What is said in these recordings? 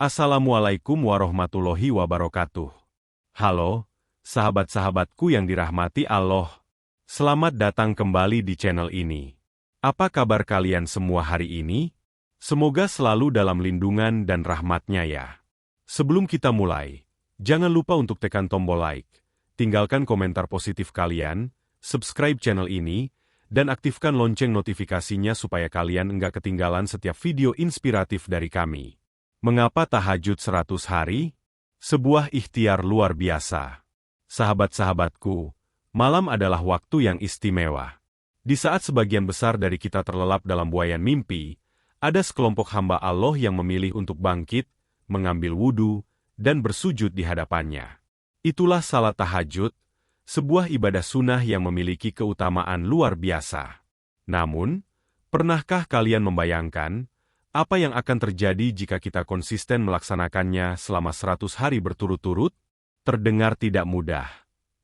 Assalamualaikum warahmatullahi wabarakatuh. Halo, sahabat-sahabatku yang dirahmati Allah. Selamat datang kembali di channel ini. Apa kabar kalian semua hari ini? Semoga selalu dalam lindungan dan rahmat-Nya ya. Sebelum kita mulai, jangan lupa untuk tekan tombol like, tinggalkan komentar positif kalian, subscribe channel ini, dan aktifkan lonceng notifikasinya supaya kalian enggak ketinggalan setiap video inspiratif dari kami. Mengapa tahajud 100 hari? Sebuah ikhtiar luar biasa. Sahabat-sahabatku, malam adalah waktu yang istimewa. Di saat sebagian besar dari kita terlelap dalam buayan mimpi, ada sekelompok hamba Allah yang memilih untuk bangkit, mengambil wudhu, dan bersujud di hadapannya. Itulah salat tahajud, sebuah ibadah sunnah yang memiliki keutamaan luar biasa. Namun, pernahkah kalian membayangkan apa yang akan terjadi jika kita konsisten melaksanakannya selama 100 hari berturut-turut? Terdengar tidak mudah,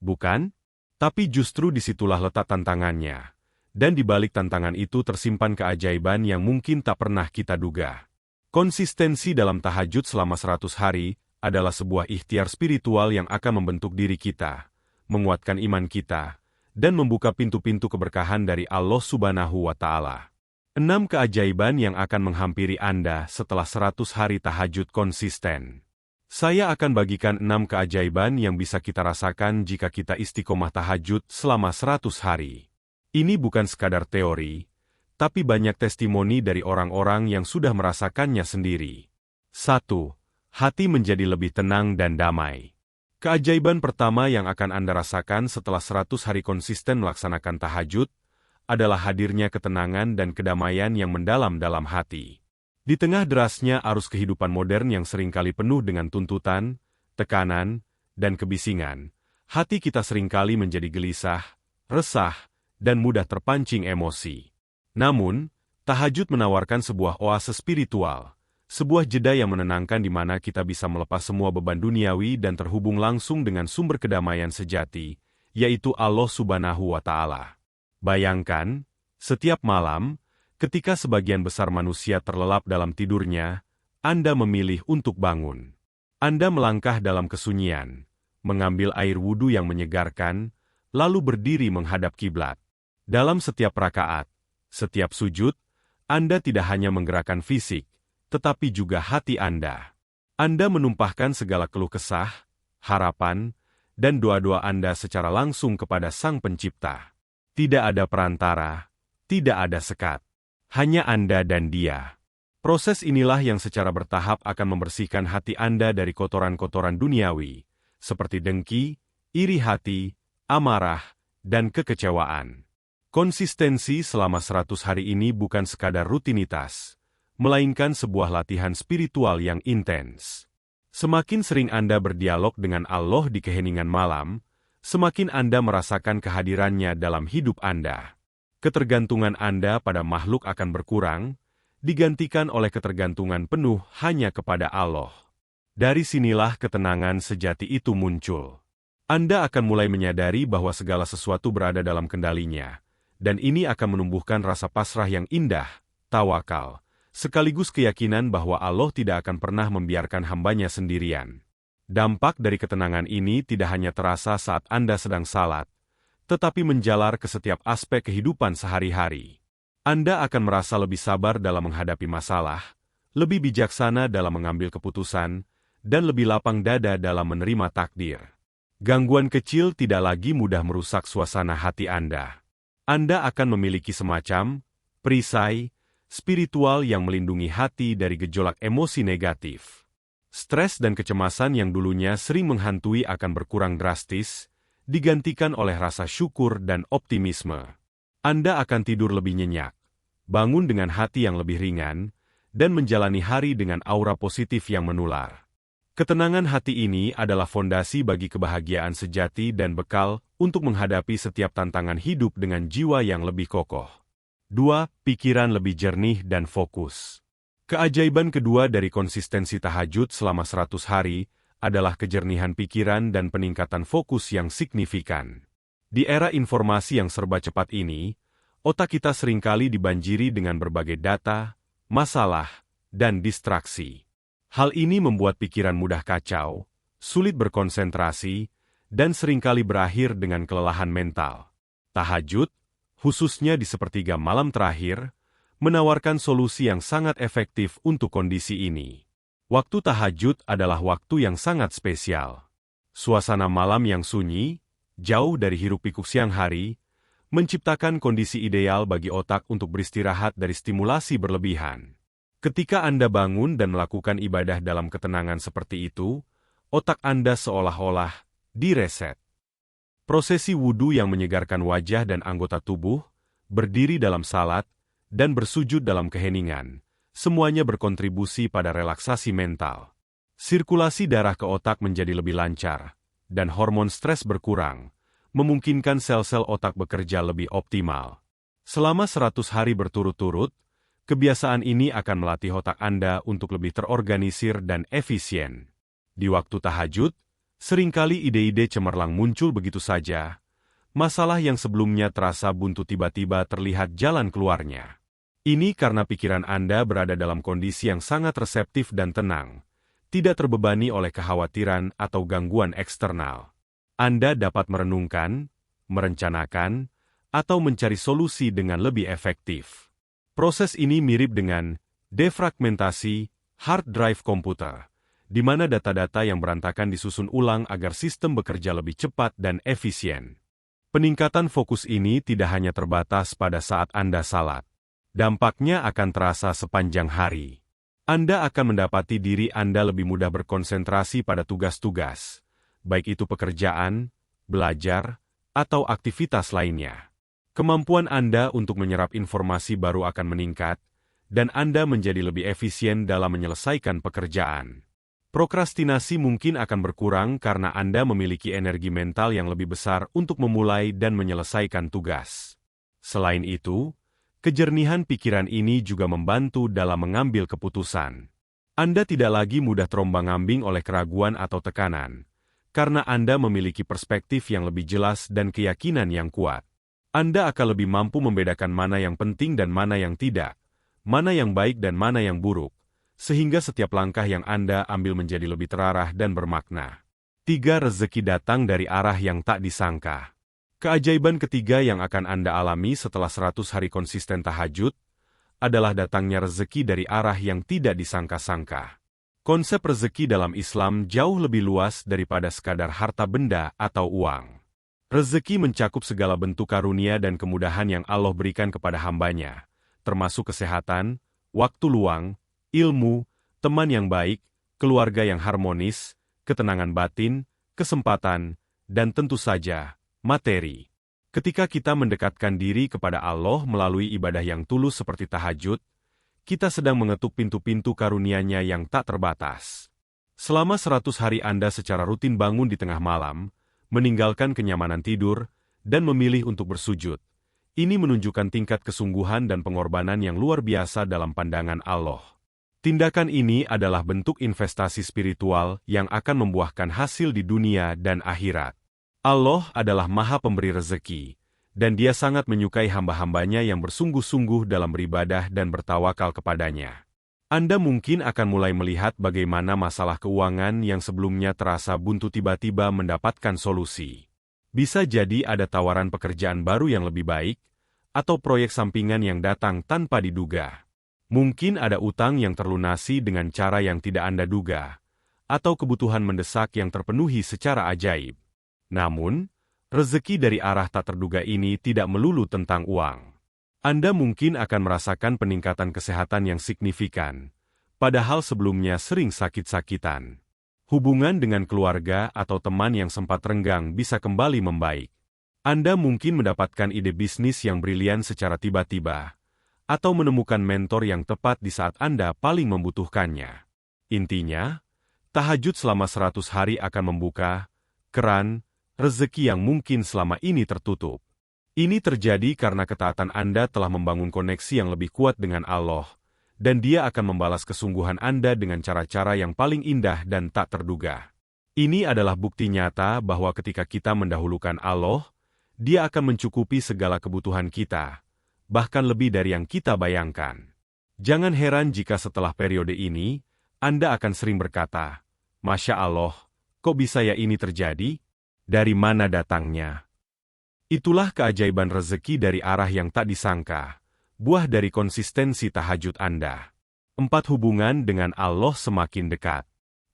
bukan? Tapi justru disitulah letak tantangannya. Dan di balik tantangan itu tersimpan keajaiban yang mungkin tak pernah kita duga. Konsistensi dalam tahajud selama 100 hari adalah sebuah ikhtiar spiritual yang akan membentuk diri kita, menguatkan iman kita, dan membuka pintu-pintu keberkahan dari Allah Subhanahu wa Ta'ala. 6 keajaiban yang akan menghampiri Anda setelah 100 hari tahajud konsisten. Saya akan bagikan 6 keajaiban yang bisa kita rasakan jika kita istiqomah tahajud selama 100 hari. Ini bukan sekadar teori, tapi banyak testimoni dari orang-orang yang sudah merasakannya sendiri. 1. Hati menjadi lebih tenang dan damai. Keajaiban pertama yang akan Anda rasakan setelah 100 hari konsisten melaksanakan tahajud adalah hadirnya ketenangan dan kedamaian yang mendalam dalam hati. Di tengah derasnya arus kehidupan modern yang seringkali penuh dengan tuntutan, tekanan, dan kebisingan, hati kita seringkali menjadi gelisah, resah, dan mudah terpancing emosi. Namun, tahajud menawarkan sebuah oase spiritual, sebuah jeda yang menenangkan di mana kita bisa melepas semua beban duniawi dan terhubung langsung dengan sumber kedamaian sejati, yaitu Allah Subhanahu wa Ta'ala. Bayangkan, setiap malam, ketika sebagian besar manusia terlelap dalam tidurnya, Anda memilih untuk bangun. Anda melangkah dalam kesunyian, mengambil air wudhu yang menyegarkan, lalu berdiri menghadap kiblat. Dalam setiap rakaat, setiap sujud, Anda tidak hanya menggerakkan fisik, tetapi juga hati Anda. Anda menumpahkan segala keluh kesah, harapan, dan doa-doa Anda secara langsung kepada Sang Pencipta. Tidak ada perantara, tidak ada sekat. Hanya Anda dan Dia. Proses inilah yang secara bertahap akan membersihkan hati Anda dari kotoran-kotoran duniawi, seperti dengki, iri hati, amarah, dan kekecewaan. Konsistensi selama 100 hari ini bukan sekadar rutinitas, melainkan sebuah latihan spiritual yang intens. Semakin sering Anda berdialog dengan Allah di keheningan malam, semakin Anda merasakan kehadirannya dalam hidup Anda. Ketergantungan Anda pada makhluk akan berkurang, digantikan oleh ketergantungan penuh hanya kepada Allah. Dari sinilah ketenangan sejati itu muncul. Anda akan mulai menyadari bahwa segala sesuatu berada dalam kendalinya, dan ini akan menumbuhkan rasa pasrah yang indah, tawakal, sekaligus keyakinan bahwa Allah tidak akan pernah membiarkan hambanya sendirian. Dampak dari ketenangan ini tidak hanya terasa saat Anda sedang salat, tetapi menjalar ke setiap aspek kehidupan sehari-hari. Anda akan merasa lebih sabar dalam menghadapi masalah, lebih bijaksana dalam mengambil keputusan, dan lebih lapang dada dalam menerima takdir. Gangguan kecil tidak lagi mudah merusak suasana hati Anda. Anda akan memiliki semacam perisai spiritual yang melindungi hati dari gejolak emosi negatif. Stres dan kecemasan yang dulunya sering menghantui akan berkurang drastis, digantikan oleh rasa syukur dan optimisme. Anda akan tidur lebih nyenyak, bangun dengan hati yang lebih ringan, dan menjalani hari dengan aura positif yang menular. Ketenangan hati ini adalah fondasi bagi kebahagiaan sejati dan bekal untuk menghadapi setiap tantangan hidup dengan jiwa yang lebih kokoh. 2. Pikiran lebih jernih dan fokus. Keajaiban kedua dari konsistensi tahajud selama 100 hari adalah kejernihan pikiran dan peningkatan fokus yang signifikan. Di era informasi yang serba cepat ini, otak kita seringkali dibanjiri dengan berbagai data, masalah, dan distraksi. Hal ini membuat pikiran mudah kacau, sulit berkonsentrasi, dan seringkali berakhir dengan kelelahan mental. Tahajud, khususnya di sepertiga malam terakhir, menawarkan solusi yang sangat efektif untuk kondisi ini. Waktu tahajud adalah waktu yang sangat spesial. Suasana malam yang sunyi, jauh dari hiruk-pikuk siang hari, menciptakan kondisi ideal bagi otak untuk beristirahat dari stimulasi berlebihan. Ketika Anda bangun dan melakukan ibadah dalam ketenangan seperti itu, otak Anda seolah-olah direset. Prosesi wudhu yang menyegarkan wajah dan anggota tubuh, berdiri dalam salat, dan bersujud dalam keheningan, semuanya berkontribusi pada relaksasi mental. Sirkulasi darah ke otak menjadi lebih lancar, dan hormon stres berkurang, memungkinkan sel-sel otak bekerja lebih optimal. Selama 100 hari berturut-turut, kebiasaan ini akan melatih otak Anda untuk lebih terorganisir dan efisien. Di waktu tahajud, seringkali ide-ide cemerlang muncul begitu saja. Masalah yang sebelumnya terasa buntu tiba-tiba terlihat jalan keluarnya. Ini karena pikiran Anda berada dalam kondisi yang sangat reseptif dan tenang, tidak terbebani oleh kekhawatiran atau gangguan eksternal. Anda dapat merenungkan, merencanakan, atau mencari solusi dengan lebih efektif. Proses ini mirip dengan defragmentasi hard drive komputer, di mana data-data yang berantakan disusun ulang agar sistem bekerja lebih cepat dan efisien. Peningkatan fokus ini tidak hanya terbatas pada saat Anda salat. Dampaknya akan terasa sepanjang hari. Anda akan mendapati diri Anda lebih mudah berkonsentrasi pada tugas-tugas, baik itu pekerjaan, belajar, atau aktivitas lainnya. Kemampuan Anda untuk menyerap informasi baru akan meningkat, dan Anda menjadi lebih efisien dalam menyelesaikan pekerjaan. Prokrastinasi mungkin akan berkurang karena Anda memiliki energi mental yang lebih besar untuk memulai dan menyelesaikan tugas. Selain itu, kejernihan pikiran ini juga membantu dalam mengambil keputusan. Anda tidak lagi mudah terombang-ambing oleh keraguan atau tekanan, karena Anda memiliki perspektif yang lebih jelas dan keyakinan yang kuat. Anda akan lebih mampu membedakan mana yang penting dan mana yang tidak, mana yang baik dan mana yang buruk, sehingga setiap langkah yang Anda ambil menjadi lebih terarah dan bermakna. 3. Rezeki datang dari arah yang tak disangka. Keajaiban ketiga yang akan Anda alami setelah 100 hari konsisten tahajud adalah datangnya rezeki dari arah yang tidak disangka-sangka. Konsep rezeki dalam Islam jauh lebih luas daripada sekadar harta benda atau uang. Rezeki mencakup segala bentuk karunia dan kemudahan yang Allah berikan kepada hamba-Nya, termasuk kesehatan, waktu luang, ilmu, teman yang baik, keluarga yang harmonis, ketenangan batin, kesempatan, dan tentu saja, materi. Ketika kita mendekatkan diri kepada Allah melalui ibadah yang tulus seperti tahajud, kita sedang mengetuk pintu-pintu karunia-Nya yang tak terbatas. Selama 100 hari Anda secara rutin bangun di tengah malam, meninggalkan kenyamanan tidur, dan memilih untuk bersujud. Ini menunjukkan tingkat kesungguhan dan pengorbanan yang luar biasa dalam pandangan Allah. Tindakan ini adalah bentuk investasi spiritual yang akan membuahkan hasil di dunia dan akhirat. Allah adalah Maha Pemberi rezeki, dan Dia sangat menyukai hamba-hambanya yang bersungguh-sungguh dalam beribadah dan bertawakal kepadanya. Anda mungkin akan mulai melihat bagaimana masalah keuangan yang sebelumnya terasa buntu tiba-tiba mendapatkan solusi. Bisa jadi ada tawaran pekerjaan baru yang lebih baik, atau proyek sampingan yang datang tanpa diduga. Mungkin ada utang yang terlunasi dengan cara yang tidak Anda duga, atau kebutuhan mendesak yang terpenuhi secara ajaib. Namun, rezeki dari arah tak terduga ini tidak melulu tentang uang. Anda mungkin akan merasakan peningkatan kesehatan yang signifikan, padahal sebelumnya sering sakit-sakitan. Hubungan dengan keluarga atau teman yang sempat renggang bisa kembali membaik. Anda mungkin mendapatkan ide bisnis yang brilian secara tiba-tiba, atau menemukan mentor yang tepat di saat Anda paling membutuhkannya. Intinya, tahajud selama 100 hari akan membuka keran rezeki yang mungkin selama ini tertutup. Ini terjadi karena ketaatan Anda telah membangun koneksi yang lebih kuat dengan Allah, dan Dia akan membalas kesungguhan Anda dengan cara-cara yang paling indah dan tak terduga. Ini adalah bukti nyata bahwa ketika kita mendahulukan Allah, Dia akan mencukupi segala kebutuhan kita, bahkan lebih dari yang kita bayangkan. Jangan heran jika setelah periode ini, Anda akan sering berkata, "Masya Allah, kok bisa ya ini terjadi? Dari mana datangnya?" Itulah keajaiban rezeki dari arah yang tak disangka, buah dari konsistensi tahajud Anda. 4. Hubungan dengan Allah semakin dekat.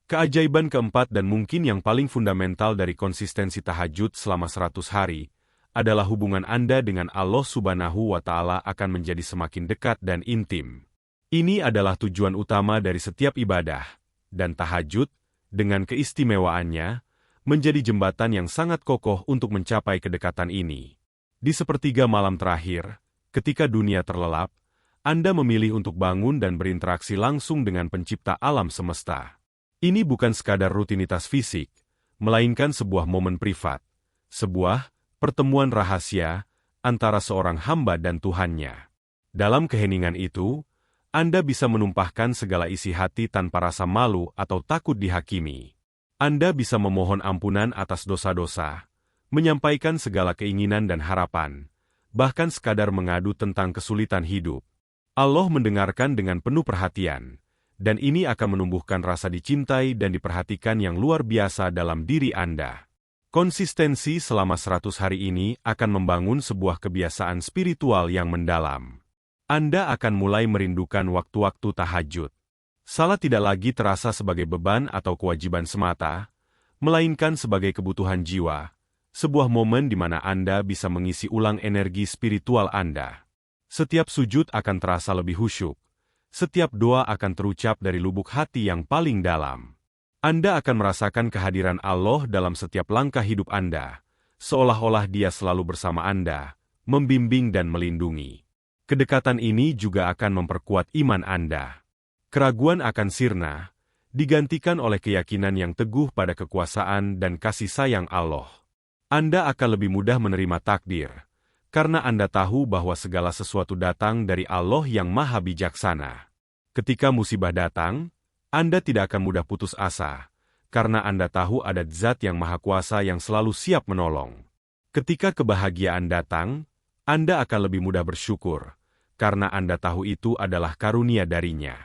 Keajaiban keempat dan mungkin yang paling fundamental dari konsistensi tahajud selama 100 hari, adalah hubungan Anda dengan Allah Subhanahu wa Ta'ala akan menjadi semakin dekat dan intim. Ini adalah tujuan utama dari setiap ibadah, dan tahajud, dengan keistimewaannya, menjadi jembatan yang sangat kokoh untuk mencapai kedekatan ini. Di sepertiga malam terakhir, ketika dunia terlelap, Anda memilih untuk bangun dan berinteraksi langsung dengan pencipta alam semesta. Ini bukan sekadar rutinitas fisik, melainkan sebuah momen privat, sebuah pertemuan rahasia antara seorang hamba dan Tuhannya. Dalam keheningan itu, Anda bisa menumpahkan segala isi hati tanpa rasa malu atau takut dihakimi. Anda bisa memohon ampunan atas dosa-dosa, menyampaikan segala keinginan dan harapan, bahkan sekadar mengadu tentang kesulitan hidup. Allah mendengarkan dengan penuh perhatian, dan ini akan menumbuhkan rasa dicintai dan diperhatikan yang luar biasa dalam diri Anda. Konsistensi selama 100 hari ini akan membangun sebuah kebiasaan spiritual yang mendalam. Anda akan mulai merindukan waktu-waktu tahajud. Salat tidak lagi terasa sebagai beban atau kewajiban semata, melainkan sebagai kebutuhan jiwa, sebuah momen di mana Anda bisa mengisi ulang energi spiritual Anda. Setiap sujud akan terasa lebih khusyuk, setiap doa akan terucap dari lubuk hati yang paling dalam. Anda akan merasakan kehadiran Allah dalam setiap langkah hidup Anda, seolah-olah Dia selalu bersama Anda, membimbing dan melindungi. Kedekatan ini juga akan memperkuat iman Anda. Keraguan akan sirna, digantikan oleh keyakinan yang teguh pada kekuasaan dan kasih sayang Allah. Anda akan lebih mudah menerima takdir, karena Anda tahu bahwa segala sesuatu datang dari Allah yang Maha Bijaksana. Ketika musibah datang, Anda tidak akan mudah putus asa, karena Anda tahu ada Zat yang Maha Kuasa yang selalu siap menolong. Ketika kebahagiaan datang, Anda akan lebih mudah bersyukur, karena Anda tahu itu adalah karunia darinya.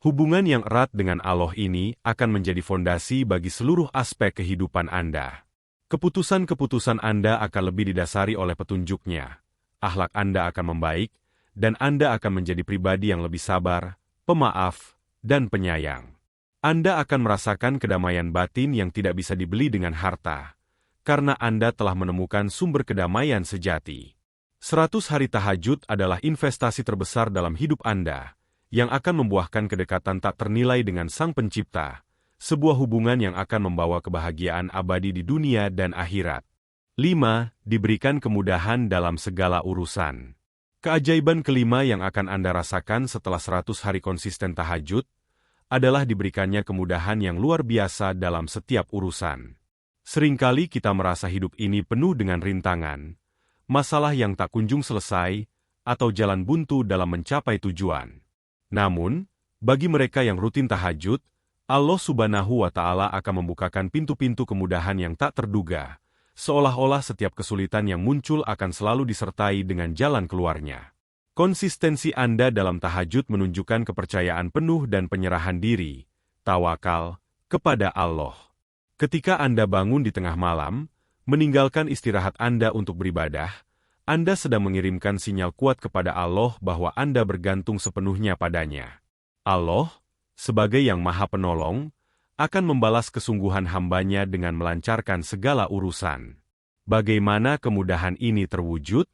Hubungan yang erat dengan Allah ini akan menjadi fondasi bagi seluruh aspek kehidupan Anda. Keputusan-keputusan Anda akan lebih didasari oleh petunjuk-Nya. Akhlak Anda akan membaik, dan Anda akan menjadi pribadi yang lebih sabar, pemaaf, dan penyayang. Anda akan merasakan kedamaian batin yang tidak bisa dibeli dengan harta, karena Anda telah menemukan sumber kedamaian sejati. 100 hari tahajud adalah investasi terbesar dalam hidup Anda, yang akan membuahkan kedekatan tak ternilai dengan Sang Pencipta, sebuah hubungan yang akan membawa kebahagiaan abadi di dunia dan akhirat. 5. Diberikan kemudahan dalam segala urusan. Keajaiban kelima yang akan Anda rasakan setelah 100 hari konsisten tahajud, adalah diberikannya kemudahan yang luar biasa dalam setiap urusan. Seringkali kita merasa hidup ini penuh dengan rintangan, masalah yang tak kunjung selesai, atau jalan buntu dalam mencapai tujuan. Namun, bagi mereka yang rutin tahajud, Allah Subhanahu wa Ta'ala akan membukakan pintu-pintu kemudahan yang tak terduga, seolah-olah setiap kesulitan yang muncul akan selalu disertai dengan jalan keluarnya. Konsistensi Anda dalam tahajud menunjukkan kepercayaan penuh dan penyerahan diri, tawakal, kepada Allah. Ketika Anda bangun di tengah malam, meninggalkan istirahat Anda untuk beribadah, Anda sedang mengirimkan sinyal kuat kepada Allah bahwa Anda bergantung sepenuhnya padanya. Allah, sebagai yang Maha Penolong, akan membalas kesungguhan hamba-Nya dengan melancarkan segala urusan. Bagaimana kemudahan ini terwujud?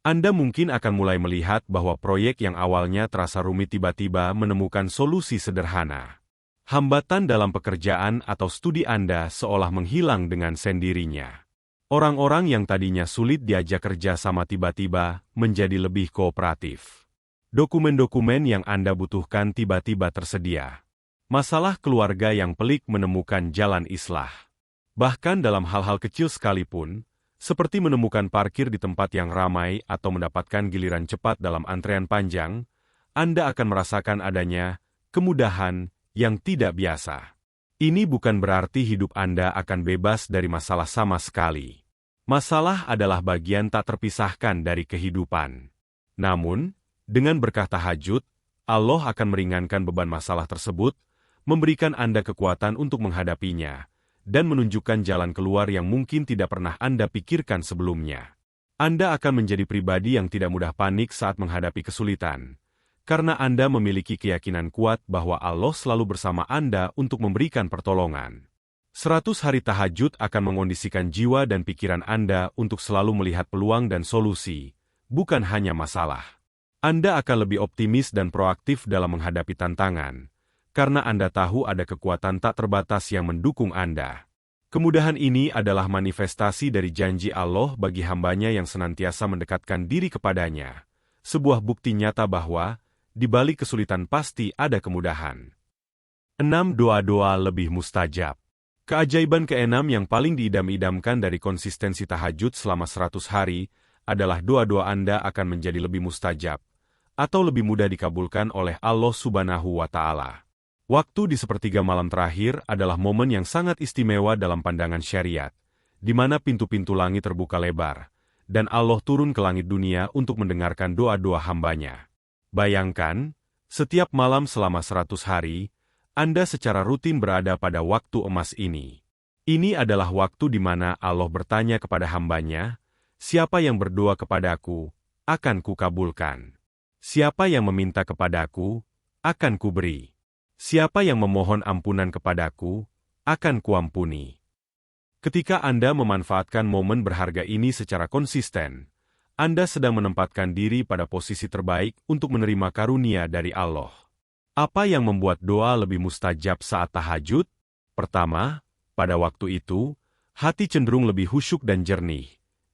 Anda mungkin akan mulai melihat bahwa proyek yang awalnya terasa rumit tiba-tiba menemukan solusi sederhana. Hambatan dalam pekerjaan atau studi Anda seolah menghilang dengan sendirinya. Orang-orang yang tadinya sulit diajak kerja sama tiba-tiba menjadi lebih kooperatif. Dokumen-dokumen yang Anda butuhkan tiba-tiba tersedia. Masalah keluarga yang pelik menemukan jalan islah. Bahkan dalam hal-hal kecil sekalipun, seperti menemukan parkir di tempat yang ramai atau mendapatkan giliran cepat dalam antrean panjang, Anda akan merasakan adanya kemudahan yang tidak biasa. Ini bukan berarti hidup Anda akan bebas dari masalah sama sekali. Masalah adalah bagian tak terpisahkan dari kehidupan. Namun, dengan berkah tahajud, Allah akan meringankan beban masalah tersebut, memberikan Anda kekuatan untuk menghadapinya, dan menunjukkan jalan keluar yang mungkin tidak pernah Anda pikirkan sebelumnya. Anda akan menjadi pribadi yang tidak mudah panik saat menghadapi kesulitan, karena Anda memiliki keyakinan kuat bahwa Allah selalu bersama Anda untuk memberikan pertolongan. 100 hari tahajud akan mengondisikan jiwa dan pikiran Anda untuk selalu melihat peluang dan solusi, bukan hanya masalah. Anda akan lebih optimis dan proaktif dalam menghadapi tantangan, karena Anda tahu ada kekuatan tak terbatas yang mendukung Anda. Kemudahan ini adalah manifestasi dari janji Allah bagi hambanya yang senantiasa mendekatkan diri kepadanya, sebuah bukti nyata bahwa, di balik kesulitan pasti ada kemudahan. 6. Doa-doa lebih mustajab. Keajaiban keenam yang paling diidam-idamkan dari konsistensi tahajud selama 100 hari adalah doa-doa Anda akan menjadi lebih mustajab, atau lebih mudah dikabulkan oleh Allah Subhanahu wa Ta'ala. Waktu di sepertiga malam terakhir adalah momen yang sangat istimewa dalam pandangan syariat, di mana pintu-pintu langit terbuka lebar, dan Allah turun ke langit dunia untuk mendengarkan doa-doa hambanya. Bayangkan, setiap malam selama 100 hari, Anda secara rutin berada pada waktu emas ini. Ini adalah waktu di mana Allah bertanya kepada hambanya, siapa yang berdoa kepadaku, akan kukabulkan. Siapa yang meminta kepadaku, akan kuberi. Siapa yang memohon ampunan kepadaku, akan kuampuni. Ketika Anda memanfaatkan momen berharga ini secara konsisten, Anda sedang menempatkan diri pada posisi terbaik untuk menerima karunia dari Allah. Apa yang membuat doa lebih mustajab saat tahajud? Pertama, pada waktu itu, hati cenderung lebih khusyuk dan jernih,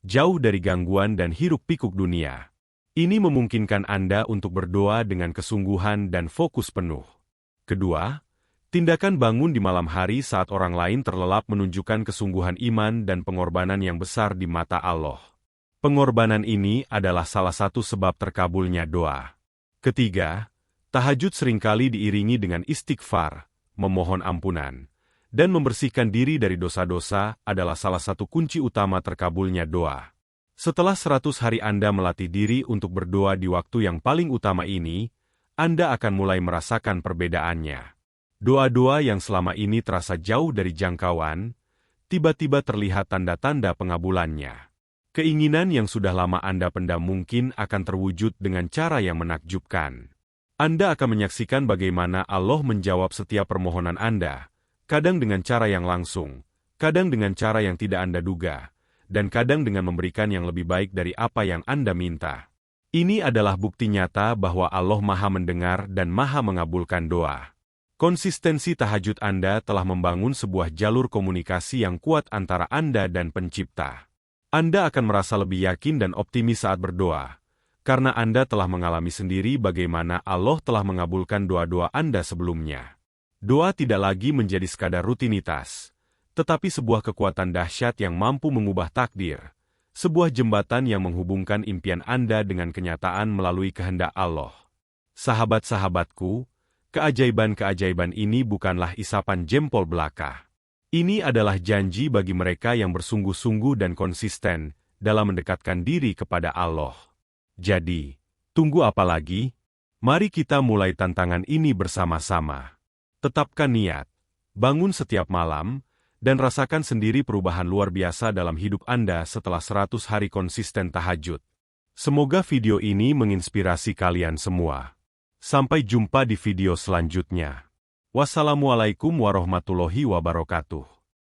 jauh dari gangguan dan hiruk-pikuk dunia. Ini memungkinkan Anda untuk berdoa dengan kesungguhan dan fokus penuh. Kedua, tindakan bangun di malam hari saat orang lain terlelap menunjukkan kesungguhan iman dan pengorbanan yang besar di mata Allah. Pengorbanan ini adalah salah satu sebab terkabulnya doa. Ketiga, tahajud seringkali diiringi dengan istighfar, memohon ampunan, dan membersihkan diri dari dosa-dosa adalah salah satu kunci utama terkabulnya doa. Setelah 100 hari Anda melatih diri untuk berdoa di waktu yang paling utama ini, Anda akan mulai merasakan perbedaannya. Doa-doa yang selama ini terasa jauh dari jangkauan, tiba-tiba terlihat tanda-tanda pengabulannya. Keinginan yang sudah lama Anda pendam mungkin akan terwujud dengan cara yang menakjubkan. Anda akan menyaksikan bagaimana Allah menjawab setiap permohonan Anda, kadang dengan cara yang langsung, kadang dengan cara yang tidak Anda duga, dan kadang dengan memberikan yang lebih baik dari apa yang Anda minta. Ini adalah bukti nyata bahwa Allah Maha mendengar dan Maha mengabulkan doa. Konsistensi tahajud Anda telah membangun sebuah jalur komunikasi yang kuat antara Anda dan Pencipta. Anda akan merasa lebih yakin dan optimis saat berdoa, karena Anda telah mengalami sendiri bagaimana Allah telah mengabulkan doa-doa Anda sebelumnya. Doa tidak lagi menjadi sekadar rutinitas, tetapi sebuah kekuatan dahsyat yang mampu mengubah takdir, sebuah jembatan yang menghubungkan impian Anda dengan kenyataan melalui kehendak Allah. Sahabat-sahabatku, keajaiban-keajaiban ini bukanlah isapan jempol belaka. Ini adalah janji bagi mereka yang bersungguh-sungguh dan konsisten dalam mendekatkan diri kepada Allah. Jadi, tunggu apa lagi? Mari kita mulai tantangan ini bersama-sama. Tetapkan niat, bangun setiap malam, dan rasakan sendiri perubahan luar biasa dalam hidup Anda setelah 100 hari konsisten tahajud. Semoga video ini menginspirasi kalian semua. Sampai jumpa di video selanjutnya. Wassalamualaikum warahmatullahi wabarakatuh.